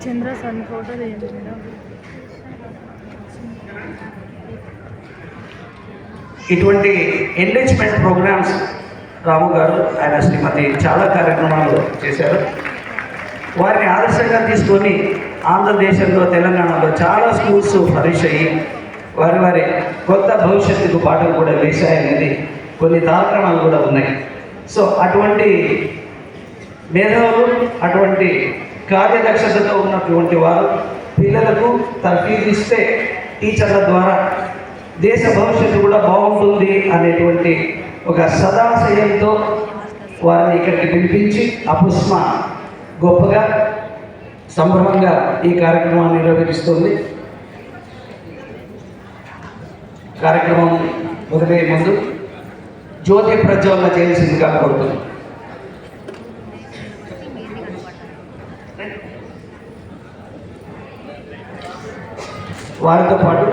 చంద్ర sun photo తీయండి madam. ఇటువంటి engagement programmes రాము గారు ఆయన శ్రీమతి చాలా కార్యక్రమాలు చేశారు. వారిని ఆదర్శంగా తీసుకొని ఆంధ్రదేశంలో తెలంగాణలో చాలా స్కూల్స్ ఫ్లరిష్ అయ్యి వారి కొత్త భవిష్యత్తుకు పాటలు కూడా వేశాయనేది కొన్ని కార్యక్రమాలు కూడా ఉన్నాయి. సో అటువంటి మేధావులు, అటువంటి కార్యదక్షతతో ఉన్నటువంటి వారు పిల్లలకు తర్ఫీదు ఇస్తే టీచర్ల ద్వారా దేశ భవిష్యత్తు కూడా బాగుంటుంది అనేటువంటి ఒక సదాశయంతో వారిని ఇక్కడికి పిలిపించి అపుస్మ గొప్పగా సంభ్రమంగా ఈ కార్యక్రమాన్ని నిర్వహిస్తుంది. కార్యక్రమం మొదలయ్యే ముందు జ్యోతి ప్రజ్వలన చేయాల్సిందిగా కోరుతుంది. వారితో పాటు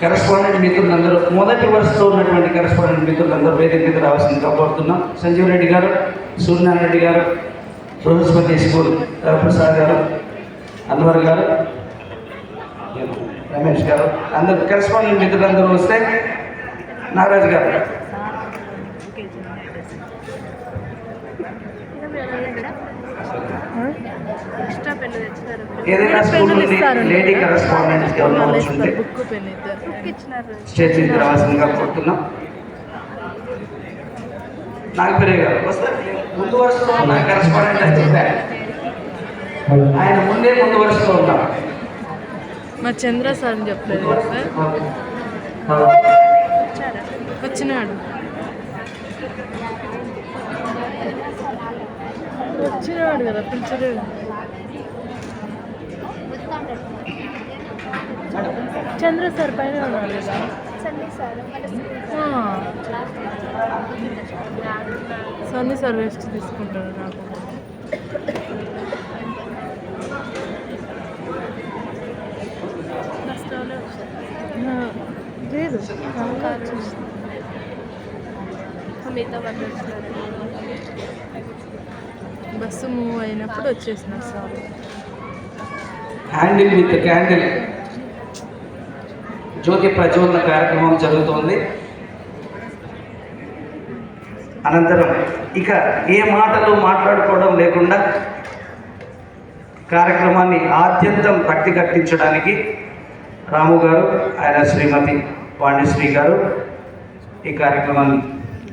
కరెస్పాండెంట్ మిత్రులందరూ, మొదటి వరుసలో ఉన్నటువంటి కరెస్పాండెంట్ మిత్రులందరూ వేదిక మీద రావాల్సిందిగా కోరుతున్నాం. సంజీవ్ రెడ్డి గారు, సూర్యనారాయణ రెడ్డి గారు, బృహస్పతి స్కూల్ ప్రసాద్ గారు, అన్వర్ గారు, రమేష్ గారు, అందరు కరెస్పాండెంట్ మిత్రులందరూ వస్తే నాగరాజు గారు ఏదైనా స్కూల్ నుండి లేడీ కరెస్పాండెంట్స్ స్టేజ్ మీద రావాల్సిందిగా కోరుతున్నాం. నాగపేరే గారు వస్తారు. ముందు వరుసలో ఉన్న కరెస్పాండెంట్ అని చెప్పారు, ఆయన ముందు వరుసలో ఉంటాం. మా చంద్ర సార్ చెప్పలేదు సార్, వచ్చినాడు కదా పిలిచలేడు. చంద్ర సార్ పైన ఉన్నాడు కదా. సన్నీ సార్ రెస్ట్ తీసుకుంటాడు. నాకు లేదు, బస్సు మూవ్ అయినప్పుడు వచ్చేసినారు సార్. హ్యాండిల్ విత్ క్యాండిల్ జ్యోతి ప్రజ్వలన కార్యక్రమం జరుగుతోంది. అనంతరం ఇక ఏ మాటలు మాట్లాడుకోవడం లేకుండా కార్యక్రమాన్ని ఆద్యంతం భక్తి కట్టించడానికి రాము గారు, ఆయన శ్రీమతి వాణిశ్రీ గారు ఈ కార్యక్రమాన్ని